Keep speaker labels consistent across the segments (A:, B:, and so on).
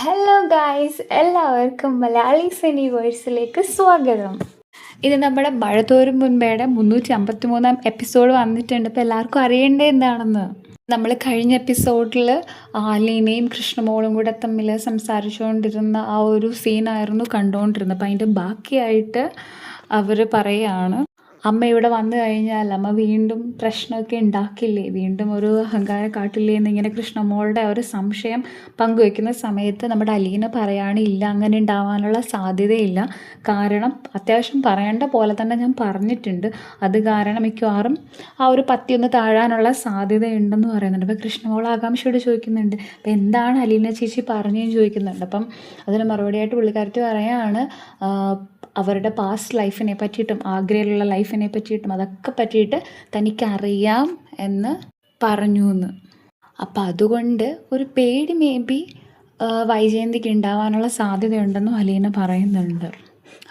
A: Hello guys, എല്ലാവർക്കും മലയാളി സിനിവേഴ്സിലേക്ക് സ്വാഗതം. ഇത് നമ്മുടെ മഴ തോരും മുൻപേടെ 353 എപ്പിസോഡ് വന്നിട്ടുണ്ട്. ഇപ്പോൾ എല്ലാവർക്കും അറിയേണ്ടത് എന്താണെന്ന്, നമ്മൾ കഴിഞ്ഞ എപ്പിസോഡിൽ ആലീനയും കൃഷ്ണമോളും കൂടെ തമ്മിൽ സംസാരിച്ചുകൊണ്ടിരുന്ന ആ ഒരു സീനായിരുന്നു കണ്ടുകൊണ്ടിരുന്നത്. അപ്പം അതിൻ്റെ ബാക്കിയായിട്ട് അവർ പറയുകയാണ്, അമ്മ ഇവിടെ വന്നു കഴിഞ്ഞാൽ അമ്മ വീണ്ടും പ്രശ്നമൊക്കെ ഉണ്ടാക്കില്ലേ, വീണ്ടും ഒരു അഹങ്കാരം കാട്ടില്ലേ എന്നിങ്ങനെ കൃഷ്ണമോളുടെ ഒരു സംശയം പങ്കുവെക്കുന്ന സമയത്ത് നമ്മുടെ അലീന പറയുകയാണ്, ഇല്ല, അങ്ങനെ ഉണ്ടാവാനുള്ള സാധ്യതയില്ല. കാരണം അത്യാവശ്യം പറയേണ്ട പോലെ തന്നെ ഞാൻ പറഞ്ഞിട്ടുണ്ട്. അത് കാരണം മിക്കവാറും ആ ഒരു പത്തിയൊന്ന് താഴാനുള്ള സാധ്യതയുണ്ടെന്ന് പറയുന്നുണ്ട്. അപ്പോൾ കൃഷ്ണമോൾ ആകാംക്ഷയോട് ചോദിക്കുന്നുണ്ട്, അപ്പം എന്താണ് അലീന ചേച്ചി പറഞ്ഞതെന്ന് ചോദിക്കുന്നുണ്ട്. അപ്പം അതിന് മറുപടിയായിട്ട് പുള്ളിക്കാരത്തി പറയുകയാണ്, അവരുടെ പാസ്റ്റ് ലൈഫിനെ പറ്റിയിട്ടും ആഗ്രയിലുള്ള ലൈഫിനെ പറ്റിയിട്ടും അതൊക്കെ പറ്റിയിട്ട് തനിക്കറിയാം എന്ന് പറഞ്ഞു എന്ന്. അപ്പം അതുകൊണ്ട് ഒരു പേടി മേ ബി വൈജയന്തിക്ക് ഉണ്ടാവാനുള്ള സാധ്യതയുണ്ടെന്നും അലീന പറയുന്നുണ്ട്.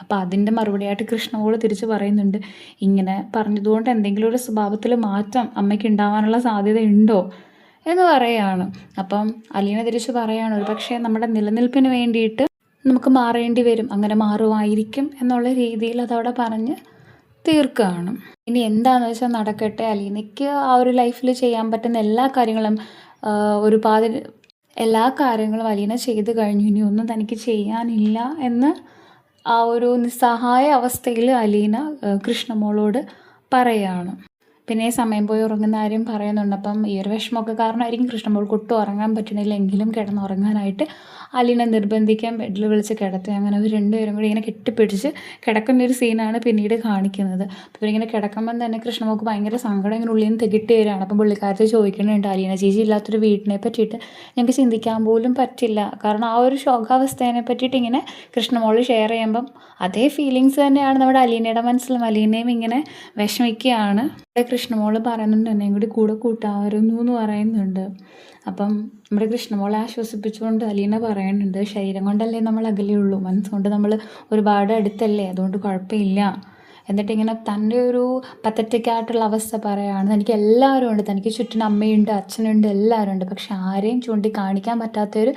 A: അപ്പോൾ അതിൻ്റെ മറുപടിയായിട്ട് കൃഷ്ണമോൾ തിരിച്ച് പറയുന്നുണ്ട്, ഇങ്ങനെ പറഞ്ഞതുകൊണ്ട് എന്തെങ്കിലും ഒരു സ്വഭാവത്തിൽ മാറ്റം അമ്മയ്ക്ക് ഉണ്ടാവാനുള്ള സാധ്യതയുണ്ടോ എന്ന് പറയുകയാണ്. അപ്പം അലീന തിരിച്ച് പറയുകയാണ്, ഒരു പക്ഷേ നമ്മുടെ നിലനിൽപ്പിന് വേണ്ടിയിട്ട് നമുക്ക് മാറേണ്ടി വരും, അങ്ങനെ മാറുമായിരിക്കും എന്നുള്ള രീതിയിൽ അതവിടെ പറഞ്ഞ് തീർക്കുകയാണ്. ഇനി എന്താണെന്ന് വെച്ചാൽ നടക്കട്ടെ. അലീനയ്ക്ക് ആ ഒരു ലൈഫിൽ ചെയ്യാൻ പറ്റുന്ന എല്ലാ കാര്യങ്ങളും എല്ലാ കാര്യങ്ങളും അലീന ചെയ്ത് കഴിഞ്ഞു. ഇനി ഒന്നും തനിക്ക് ചെയ്യാനില്ല എന്ന് ആ ഒരു നിസ്സഹായ അവസ്ഥയിൽ അലീന കൃഷ്ണമോളോട് പറയുകയാണ്. പിന്നെ സമയം പോയി ഉറങ്ങുന്ന കാര്യം പറയുന്നുണ്ട്. അപ്പം ഈ ഒരു വിഷമമൊക്കെ കാരണമായിരിക്കും കൃഷ്ണമോൾക്ക് ഒട്ടും ഉറങ്ങാൻ പറ്റണില്ലെങ്കിലും കിടന്നുറങ്ങാനായിട്ട് അലീന നിർബന്ധിക്കാൻ ബെഡിൽ വിളിച്ച് കിടത്തി. അങ്ങനെ അവർ രണ്ടുപേരും കൂടി ഇങ്ങനെ കെട്ടിപ്പിടിച്ച് കിടക്കുന്നൊരു സീനാണ് പിന്നീട് കാണിക്കുന്നത്. അപ്പോൾ ഇവരിങ്ങനെ കിടക്കുമ്പം തന്നെ കൃഷ്ണമോൾക്ക് ഭയങ്കര സങ്കടം ഇങ്ങനെ ഉള്ളിൽ നിന്ന് തികിട്ടി വരികയാണ്. അപ്പം പുള്ളിക്കാരത്തെ ചോദിക്കുന്നുണ്ട്, അലീന ചേച്ചി ഇല്ലാത്തൊരു വീട്ടിനെ പറ്റിയിട്ട് ഞങ്ങൾക്ക് ചിന്തിക്കാൻ പോലും പറ്റില്ല. കാരണം ആ ഒരു ശോകാവസ്ഥേനെ പറ്റിയിട്ട് ഇങ്ങനെ കൃഷ്ണമോൾ ഷെയർ ചെയ്യുമ്പം അതേ ഫീലിങ്സ് തന്നെയാണ് നമ്മുടെ അലീനയുടെ മനസ്സിലും. അലീനയും ഇങ്ങനെ വിഷമിക്കുകയാണ്. കൃഷ്ണമോൾ പറയുന്നുണ്ട്, എന്നെയും കൂടി കൂടെ കൂട്ടാമായിരുന്നു എന്ന് പറയുന്നുണ്ട്. അപ്പം നമ്മുടെ കൃഷ്ണമോളെ ആശ്വസിപ്പിച്ചുകൊണ്ട് അലീന പറയുന്നുണ്ട്, ശരീരം കൊണ്ടല്ലേ നമ്മൾ അകലെയുള്ളൂ, മനസ്സുകൊണ്ട് നമ്മൾ ഒരുപാട് അടുത്തല്ലേ, അതുകൊണ്ട് കുഴപ്പമില്ല. എന്നിട്ടിങ്ങനെ തൻ്റെ ഒരു പത്തറ്റിക്കായിട്ടുള്ള അവസ്ഥ പറയുകയാണ്, തനിക്ക് എല്ലാവരും ഉണ്ട്, തനിക്ക് ചുറ്റിനും അമ്മയുണ്ട്, അച്ഛനുണ്ട്, എല്ലാവരും ഉണ്ട്, പക്ഷെ ആരെയും ചൂണ്ടിക്കാണിക്കാൻ പറ്റാത്തൊരു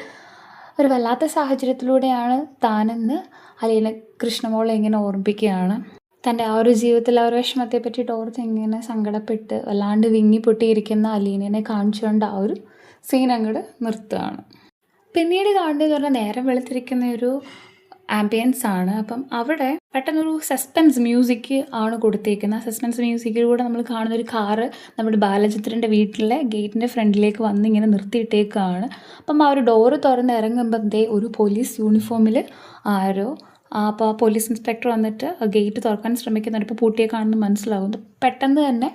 A: വല്ലാത്ത സാഹചര്യത്തിലൂടെയാണ് താനെന്ന് അലീന കൃഷ്ണമോളെ ഇങ്ങനെ ഓർമ്മിപ്പിക്കുകയാണ്. തൻ്റെ ആ ഒരു ജീവിതത്തിൽ ആ ഒരു വിഷമത്തെ പറ്റിയിട്ട് ഓർത്ത് ഇങ്ങനെ സങ്കടപ്പെട്ട് വല്ലാണ്ട് വിങ്ങി പൊട്ടിയിരിക്കുന്ന അലീനയെ കാണിച്ചുകൊണ്ട് ആ ഒരു സീൻ അങ്ങോട്ട് നിർത്തുകയാണ്. പിന്നീട് കാണുന്നതെന്ന് പറഞ്ഞാൽ നേരം വെളുത്തിരിക്കുന്ന ഒരു ആംബിയൻസ് ആണ്. അപ്പം അവിടെ പെട്ടെന്നൊരു സസ്പെൻസ് മ്യൂസിക് ആണ് കൊടുത്തേക്കുന്നത്. സസ്പെൻസ് മ്യൂസിക്കിലൂടെ നമ്മൾ കാണുന്ന ഒരു കാറ് നമ്മുടെ ബാലചന്ദ്രൻ്റെ വീട്ടിലെ ഗേറ്റിൻ്റെ ഫ്രണ്ടിലേക്ക് വന്ന് ഇങ്ങനെ നിർത്തിയിട്ടേക്കാണ്. അപ്പം ആ ഒരു ഡോറ് തുറന്ന് ഇറങ്ങുമ്പോഴത്തേ ഒരു പോലീസ് യൂണിഫോമിൽ ആരോ അപ്പോൾ ആ പോലീസ് ഇൻസ്പെക്ടർ വന്നിട്ട് ഗേറ്റ് തുറക്കാൻ ശ്രമിക്കുന്നുണ്ട്. ഇപ്പോൾ പൂട്ടിയെ കാണുന്നു മനസ്സിലാകുന്നു. പെട്ടെന്ന് തന്നെ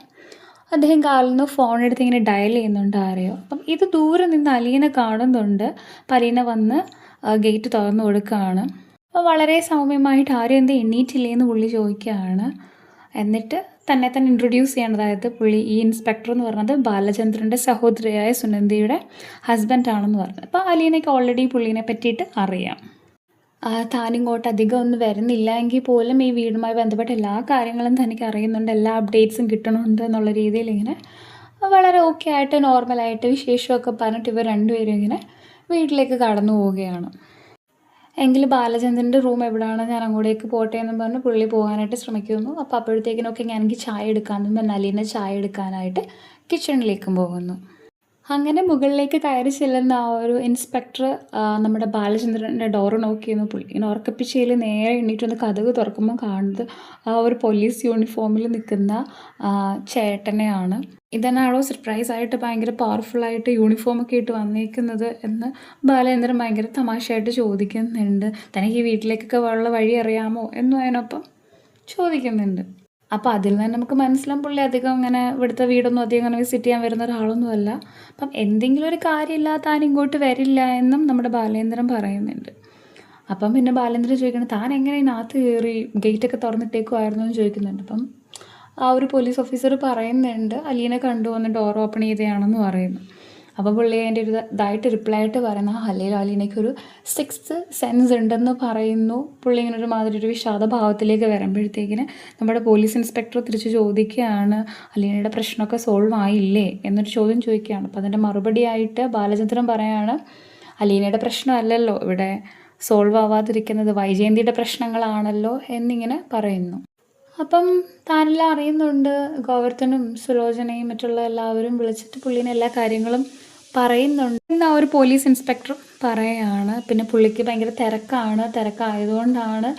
A: അദ്ദേഹം കാലിൽ നിന്ന് ഫോൺ എടുത്ത് ഇങ്ങനെ ഡയൽ ചെയ്യുന്നുണ്ട് ആരെയോ. അപ്പം ഇത് ദൂരെ നിന്ന് അലീന കാണുന്നുണ്ട്. അപ്പം അലീന വന്ന് ഗേറ്റ് തുറന്നു കൊടുക്കുകയാണ്. അപ്പോൾ വളരെ സൗമ്യമായിട്ട് ആരും എന്ത് എണ്ണീറ്റില്ലേന്ന് പുള്ളി ചോദിക്കുകയാണ്. എന്നിട്ട് തന്നെ ഇൻട്രൊഡ്യൂസ് ചെയ്യണം. അതായത് പുള്ളി ഈ ഇൻസ്പെക്ടർ എന്ന് പറഞ്ഞത് ബാലചന്ദ്രൻ്റെ സഹോദരിയായ സുനന്ദിയുടെ ഹസ്ബൻഡാണെന്ന് പറഞ്ഞത്. അപ്പോൾ അലീനയ്ക്ക് ഓൾറെഡി പുള്ളീനെ പറ്റിയിട്ട് അറിയാം. താനിങ്ങോട്ട് അധികം ഒന്നും വരുന്നില്ല എങ്കിൽ പോലും ഈ വീടുമായി ബന്ധപ്പെട്ട എല്ലാ കാര്യങ്ങളും തനിക്ക് അറിയുന്നുണ്ട്, എല്ലാ അപ്ഡേറ്റ്സും കിട്ടണമുണ്ട് എന്നുള്ള രീതിയിൽ ഇങ്ങനെ വളരെ ഓക്കെ ആയിട്ട് നോർമലായിട്ട് വിശേഷമൊക്കെ പറഞ്ഞിട്ട് ഇവർ രണ്ടുപേരും ഇങ്ങനെ വീട്ടിലേക്ക് കടന്നു പോവുകയാണ്. എങ്കിൽ ബാലചന്ദ്രൻ്റെ റൂം എവിടെയാണ്, ഞാൻ അങ്ങോട്ടേക്ക് പോട്ടെ എന്നും പറഞ്ഞ് പുള്ളി പോകാനായിട്ട് ശ്രമിക്കുന്നു. അപ്പോൾ അപ്പോഴത്തേക്കിനൊക്കെ എനിക്ക് ചായ എടുക്കാമെന്നും പറഞ്ഞ് അലീന ചായ എടുക്കാനായിട്ട് കിച്ചണിലേക്കും പോകുന്നു. അങ്ങനെ മുകളിലേക്ക് കയറി ചെല്ലുന്ന ആ ഒരു ഇൻസ്പെക്ടർ നമ്മുടെ ബാലചന്ദ്രൻ്റെ ഡോറ് നോക്കിയിരുന്നു. പുള്ളി ഇങ്ങനെ ഉറക്കപ്പിച്ചയിൽ നേരെ എണ്ണീറ്റൊന്ന് കതക് തുറക്കുമ്പോൾ കാണുന്നത് ആ ഒരു പോലീസ് യൂണിഫോമിൽ നിൽക്കുന്ന ചേട്ടനെയാണ്. ഇതന്നാണോ സർപ്രൈസായിട്ട് ഭയങ്കര പവർഫുള്ളായിട്ട് യൂണിഫോമൊക്കെ ഇട്ട് വന്നേക്കുന്നത് എന്ന് ബാലചന്ദ്രൻ ഭയങ്കര തമാശയായിട്ട് ചോദിക്കുന്നുണ്ട്. തനിക്ക് ഈ വീട്ടിലേക്കൊക്കെ ഉള്ള വഴി അറിയാമോ എന്നും അതിനൊപ്പം ചോദിക്കുന്നുണ്ട്. അപ്പോൾ അതിൽ നിന്ന് നമുക്ക് മനസ്സിലാവും പുള്ളി അധികം അങ്ങനെ ഇവിടുത്തെ വീടൊന്നും അധികം അങ്ങനെ വിസിറ്റ് ചെയ്യാൻ വരുന്ന ഒരാളൊന്നുമല്ല. അപ്പം എന്തെങ്കിലും ഒരു കാര്യമില്ല താൻ ഇങ്ങോട്ട് വരില്ല എന്നും നമ്മുടെ ബാലേന്ദ്രൻ പറയുന്നുണ്ട്. അപ്പം പിന്നെ ബാലേന്ദ്രൻ ചോദിക്കണം, താൻ എങ്ങനെ ഇതിനകത്ത് കയറി ഗേറ്റൊക്കെ തുറന്നിട്ടേക്കുമായിരുന്നു എന്ന് ചോദിക്കുന്നുണ്ട്. അപ്പം ആ ഒരു പോലീസ് ഓഫീസർ പറയുന്നുണ്ട്, അലീനെ കണ്ടു വന്ന് ഡോർ ഓപ്പൺ ചെയ്തതാണെന്ന് പറയുന്നു. അപ്പോൾ പുള്ളി അതിൻ്റെ ഒരു ഇതായിട്ട് റിപ്ലൈ ആയിട്ട് പറയുന്ന, അല്ലെങ്കിൽ അലീനയ്ക്കൊരു സിക്സ്ത് സെൻസ് ഉണ്ടെന്ന് പറയുന്നു. പുള്ളി ഇങ്ങനെ ഒരു മാതിരി ഒരു വിഷാദ ഭാവത്തിലേക്ക് വരുമ്പോഴത്തേക്കിന് നമ്മുടെ പോലീസ് ഇൻസ്പെക്ടർ തിരിച്ച് ചോദിക്കുകയാണ്, അലീനയുടെ പ്രശ്നമൊക്കെ സോൾവ് ആയില്ലേ എന്നൊരു ചോദ്യം ചോദിക്കുകയാണ്. അപ്പോൾ അതിൻ്റെ മറുപടിയായിട്ട് ബാലചന്ദ്രൻ പറയുകയാണ്, അലീനയുടെ പ്രശ്നമല്ലല്ലോ ഇവിടെ സോൾവ് ആവാതിരിക്കുന്നത്, വൈജയന്തിയുടെ പ്രശ്നങ്ങളാണല്ലോ എന്നിങ്ങനെ പറയുന്നു. അപ്പം താനെല്ലാം അറിയുന്നുണ്ട്. ഗോവർദ്ധനും സുലോചനയും മറ്റുള്ള എല്ലാവരും വിളിച്ചിട്ട് പുള്ളീനെ എല്ലാ കാര്യങ്ങളും പറയുന്നുണ്ട് എന്ന് ആ ഒരു പോലീസ് ഇൻസ്പെക്ടർ പറയുകയാണ്. പിന്നെ പുള്ളിക്ക് ഭയങ്കര തിരക്കായതുകൊണ്ടാണ്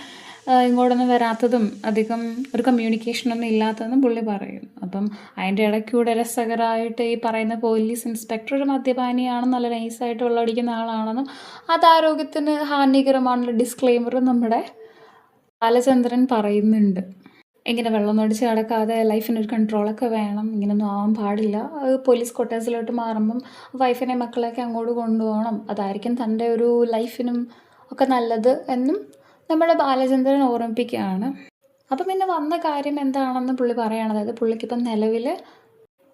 A: ഇങ്ങോട്ടൊന്നും വരാത്തതും അധികം ഒരു കമ്മ്യൂണിക്കേഷനൊന്നും ഇല്ലാത്തതെന്നും പുള്ളി പറയും. അപ്പം അതിൻ്റെ ഇടയ്ക്കൂടെ രസകരമായിട്ട് ഈ പറയുന്ന പോലീസ് ഇൻസ്പെക്ടർ ഒരു മദ്യപാനിയാണെന്നും നല്ല നൈസായിട്ട് വെള്ളമടിക്കുന്ന ആളാണെന്നും അത് ആരോഗ്യത്തിന് ഹാനികരമാണുള്ള ഡിസ്ക്ലെയിമർ നമ്മുടെ ബാലചന്ദ്രൻ പറയുന്നുണ്ട്. ഇങ്ങനെ വെള്ളം അടിച്ച് കിടക്കാതെ ലൈഫിനൊരു കൺട്രോളൊക്കെ വേണം, ഇങ്ങനെയൊന്നും ആവാൻ പാടില്ല. പോലീസ് ക്വാർട്ടേഴ്സിലോട്ട് മാറുമ്പം വൈഫിനെ മക്കളെയൊക്കെ അങ്ങോട്ട് കൊണ്ടുപോകണം, അതായിരിക്കും തൻ്റെ ഒരു ലൈഫിനും ഒക്കെ നല്ലത് എന്നും നമ്മുടെ ബാലചന്ദ്രൻ ഓർമ്മിപ്പിക്കുകയാണ്. അപ്പം പിന്നെ വന്ന കാര്യം എന്താണെന്ന് പുള്ളി പറയുകയാണ്. അതായത് പുള്ളിക്കിപ്പം നിലവിൽ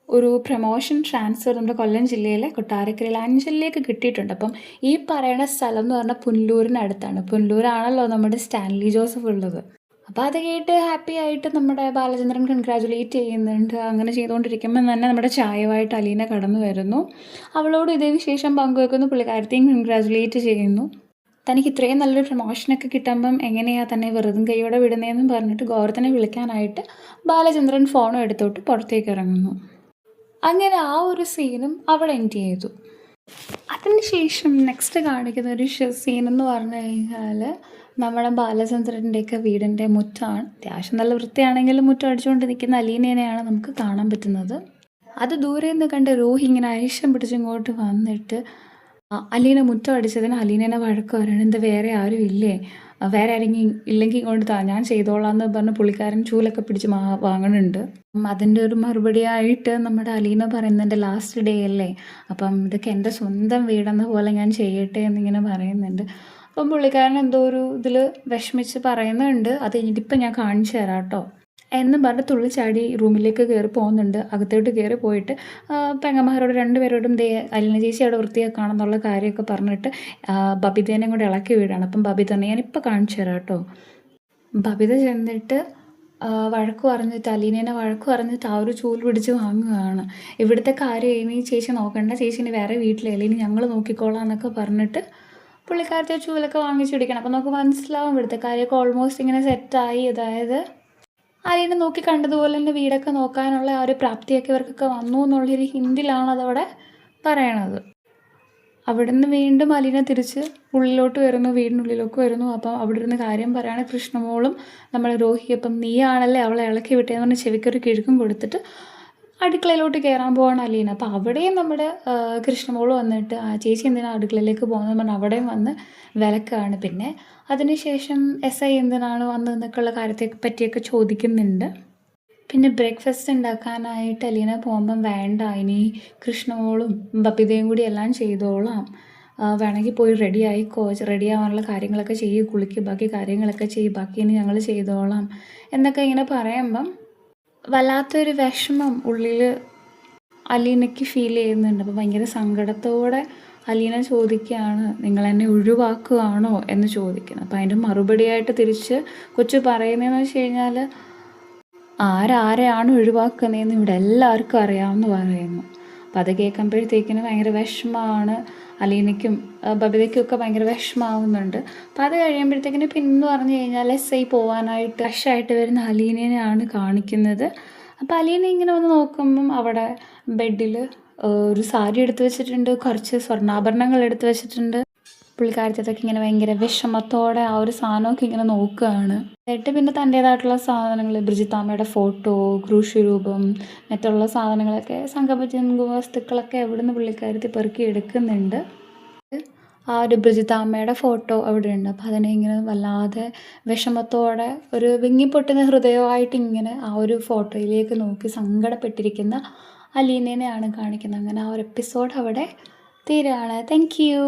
A: ഒരു പ്രൊമോഷൻ ട്രാൻസ്ഫർ നമ്മുടെ കൊല്ലം ജില്ലയിലെ കൊട്ടാരക്കരയിൽ അഞ്ചലിലേക്ക് കിട്ടിയിട്ടുണ്ട്. അപ്പം ഈ പറയുന്ന സ്ഥലം എന്ന് പറഞ്ഞാൽ പുനലൂരിനടുത്താണ്. പുനലൂരാണല്ലോ നമ്മുടെ സ്റ്റാൻലി ജോസഫ് ഉള്ളത്. അപ്പോൾ അത് കേട്ട് ഹാപ്പി ആയിട്ട് നമ്മുടെ ബാലചന്ദ്രൻ കൺഗ്രാജുലേറ്റ് ചെയ്യുന്നുണ്ട്. അങ്ങനെ ചെയ്തുകൊണ്ടിരിക്കുമ്പോൾ തന്നെ നമ്മുടെ ചായവായിട്ട് അലീന കടന്നു വരുന്നു. അവളോട് ഇതേ വിശേഷം പങ്കുവെക്കുന്നു. പുള്ളിക്കാരത്തെയും കൺഗ്രാജുലേറ്റ് ചെയ്യുന്നു. തനിക്ക് ഇത്രയും നല്ലൊരു പ്രൊമോഷനൊക്കെ കിട്ടുമ്പം എങ്ങനെയാണ് തന്നെ വെറുതും കൈയോടെ വിടുന്നതെന്നും പറഞ്ഞിട്ട് ഗോവർദ്ധനെ വിളിക്കാനായിട്ട് ബാലചന്ദ്രൻ ഫോണും എടുത്തോട്ട് പുറത്തേക്ക് ഇറങ്ങുന്നു. അങ്ങനെ ആ ഒരു സീനും അവിടെ എൻഡ് ചെയ്തു. അതിന് ശേഷം നെക്സ്റ്റ് കാണിക്കുന്ന ഒരു സീനെന്ന് പറഞ്ഞു കഴിഞ്ഞാൽ നമ്മുടെ ബാലചന്ദ്രൻ്റെയൊക്കെ വീടിൻ്റെ മുറ്റമാണ്. അത്യാവശ്യം നല്ല വൃത്തിയാണെങ്കിലും മുറ്റം അടിച്ചുകൊണ്ട് നിൽക്കുന്ന അലീനേനെയാണ് നമുക്ക് കാണാൻ പറ്റുന്നത്. അത് ദൂരെ നിന്ന് കണ്ട് റോഹി ഇങ്ങനെ അരിശം പിടിച്ചിങ്ങോട്ട് വന്നിട്ട് അലീന മുറ്റം അടിച്ചതിന് അലീനേനെ വഴക്ക് പറയണം. എന്താ വേറെ ആരും ഇല്ലേ, വേറെ ആരെങ്കിലും ഇല്ലെങ്കിൽ ഇങ്ങോട്ട് താ, ഞാൻ ചെയ്തോളാം എന്ന് പറഞ്ഞ് പുള്ളിക്കാരൻ ചൂലൊക്കെ പിടിച്ച് വാങ്ങുന്നുണ്ട്. അതിൻ്റെ ഒരു മറുപടിയായിട്ട് നമ്മുടെ അലീന പറയുന്നുണ്ട് ലാസ്റ്റ് ഡേ അല്ലേ, അപ്പം ഇതൊക്കെ എൻ്റെ സ്വന്തം വീടെന്ന പോലെ ഞാൻ ചെയ്യട്ടെ എന്നിങ്ങനെ പറയുന്നുണ്ട്. അപ്പം പുള്ളിക്കാരൻ എന്തോ ഒരു ഇതിൽ വിഷമിച്ച് പറയുന്നുണ്ട്. അത് കഴിഞ്ഞിട്ട് ഇപ്പം ഞാൻ കാണിച്ചു തരാം കേട്ടോ എന്നും പറഞ്ഞ് തുള്ളിച്ചാടി റൂമിലേക്ക് കയറി പോകുന്നുണ്ട്. അകത്തോട്ട് കയറി പോയിട്ട് പെങ്ങന്മാരോട് രണ്ടുപേരോടും അലീന ചേച്ചി അവിടെ വൃത്തിയാക്കാണെന്നുള്ള കാര്യമൊക്കെ പറഞ്ഞിട്ട് ബബിതേനെ കൂടെ ഇളക്കി വീടാണ്. അപ്പം ബബിതനെ ഞാനിപ്പോൾ കാണിച്ചു തരാം കേട്ടോ. ബബിത ചെന്നിട്ട് വഴക്ക് പറഞ്ഞിട്ട് അലീനേനെ വഴക്ക് പറഞ്ഞിട്ട് ആ ഒരു ചൂല് പിടിച്ച് വാങ്ങുകയാണ്. ഇവിടുത്തെ കാര്യം ഇനി ചേച്ചി നോക്കണ്ട, ചേച്ചിന് വേറെ വീട്ടിലല്ലേ, ഇനി ഞങ്ങൾ നോക്കിക്കോളാം എന്നൊക്കെ പറഞ്ഞിട്ട് പുള്ളിക്കാരത്തെ ചൂലൊക്കെ വാങ്ങിച്ചു പിടിക്കണം. അപ്പം നമുക്ക് മനസ്സിലാവും ഇവിടുത്തെ കാര്യമൊക്കെ ഓൾമോസ്റ്റ് ഇങ്ങനെ സെറ്റായി. അതായത് അലീന നോക്കി കണ്ടതുപോലെ തന്നെ വീടൊക്കെ നോക്കാനുള്ള ആ ഒരു പ്രാപ്തിയൊക്കെ ഇവർക്കൊക്കെ വന്നു എന്നുള്ളൊരു ഹിന്ദിലാണ് അതവിടെ പറയണത്. അവിടുന്ന് വീണ്ടും അലീന തിരിച്ച് ഉള്ളിലോട്ട് വരുന്നു, വീടിനുള്ളിലേക്ക് വരുന്നു. അപ്പം അവിടെ ഇരുന്ന് കാര്യം പറയുകയാണ് കൃഷ്ണമോളും നമ്മളെ രോഹി. അപ്പം നീയാണല്ലേ അവളെ ഇളക്കി വിട്ടേന്ന് പറഞ്ഞ് ചെവിക്കൊരു കിഴുക്കും കൊടുത്തിട്ട് അടുക്കളയിലോട്ട് കയറാൻ പോവാണ് അലീന. അപ്പോൾ അവിടെയും നമ്മുടെ കൃഷ്ണമോള് വന്നിട്ട് ആ ചേച്ചി എന്തിനാണ് അടുക്കളയിലേക്ക് പോകുന്നത് പറഞ്ഞാൽ അവിടെയും വന്ന് വിലക്കാണ്. പിന്നെ അതിനുശേഷം SI എന്തിനാണ് വന്നതെന്നൊക്കെയുള്ള കാര്യത്തെ പറ്റിയൊക്കെ ചോദിക്കുന്നുണ്ട്. പിന്നെ ബ്രേക്ക്ഫാസ്റ്റ് ഉണ്ടാക്കാനായിട്ട് അലീന പോകുമ്പം വേണ്ട, ഇനി കൃഷ്ണമോളും ബബിതയും കൂടി എല്ലാം ചെയ്തോളാം, വേണമെങ്കിൽ പോയി റെഡി ആവാനുള്ള കാര്യങ്ങളൊക്കെ ചെയ്യും, കുളിക്കുക, ബാക്കി കാര്യങ്ങളൊക്കെ ചെയ്യും, ബാക്കി ഇനി ഞങ്ങൾ ചെയ്തോളാം എന്നൊക്കെ ഇങ്ങനെ പറയുമ്പം വല്ലാത്തൊരു വിഷമം ഉള്ളിൽ അലീനയ്ക്ക് ഫീൽ ചെയ്യുന്നുണ്ട്. അപ്പോൾ ഭയങ്കര സങ്കടത്തോടെ അലീന ചോദിക്കുകയാണ്, നിങ്ങളെന്നെ ഒഴിവാക്കുകയാണോ എന്ന് ചോദിക്കുന്നത്. അപ്പോൾ അതിൻ്റെ മറുപടിയായിട്ട് തിരിച്ച് കൊച്ചു പറയുന്നതെന്ന് വെച്ച് കഴിഞ്ഞാൽ ആരെയാണ് ഒഴിവാക്കുന്നതെന്ന് ഇവിടെ എല്ലാവർക്കും അറിയാമെന്ന് പറയുന്നു. അപ്പം അത് കേൾക്കുമ്പോഴത്തേക്കിന് ഭയങ്കര വിഷമമാണ് അലീനയ്ക്കും ബബിതയ്ക്കും ഒക്കെ ഭയങ്കര വിഷമാവുന്നുണ്ട്. അപ്പോൾ അത് കഴിയുമ്പോഴത്തേക്കിന് പിന്നെ പറഞ്ഞു കഴിഞ്ഞാൽ SI പോകാനായിട്ട് റഷായിട്ട് വരുന്ന അലീനയാണ് കാണിക്കുന്നത്. അപ്പോൾ അലീന ഇങ്ങനെ വന്ന് നോക്കുമ്പം അവിടെ ബെഡിൽ ഒരു സാരി എടുത്ത് വെച്ചിട്ടുണ്ട്, കുറച്ച് സ്വർണ്ണാഭരണങ്ങൾ എടുത്ത് വെച്ചിട്ടുണ്ട്. പുള്ളിക്കാരത്തൊക്കെ ഇങ്ങനെ ഭയങ്കര വിഷമത്തോടെ ആ ഒരു സാധനമൊക്കെ ഇങ്ങനെ നോക്കുകയാണ്. എന്നിട്ട് പിന്നെ തൻ്റേതായിട്ടുള്ള സാധനങ്ങൾ, ബ്രിജിത്താമ്മയുടെ ഫോട്ടോ, ക്രൂശുരൂപം, മറ്റുള്ള സാധനങ്ങളൊക്കെ സംഘപരിചയ വസ്തുക്കളൊക്കെ എവിടുന്ന് പുള്ളിക്കാരത്തി പെറുക്കി എടുക്കുന്നുണ്ട്. ആ ഒരു ബ്രിജിത്താമ്മയുടെ ഫോട്ടോ അവിടെ ഉണ്ട്. അപ്പോൾ അതിനെ ഇങ്ങനെ വല്ലാതെ വിഷമത്തോടെ ഒരു വിങ്ങിപ്പൊട്ടുന്ന ഹൃദയമായിട്ട് ഇങ്ങനെ ആ ഒരു ഫോട്ടോയിലേക്ക് നോക്കി സങ്കടപ്പെട്ടിരിക്കുന്ന അലീനേനെയാണ് കാണിക്കുന്നത്. അങ്ങനെ ആ ഒരു എപ്പിസോഡ് അവിടെ തീരുകയാണ്. Thank you.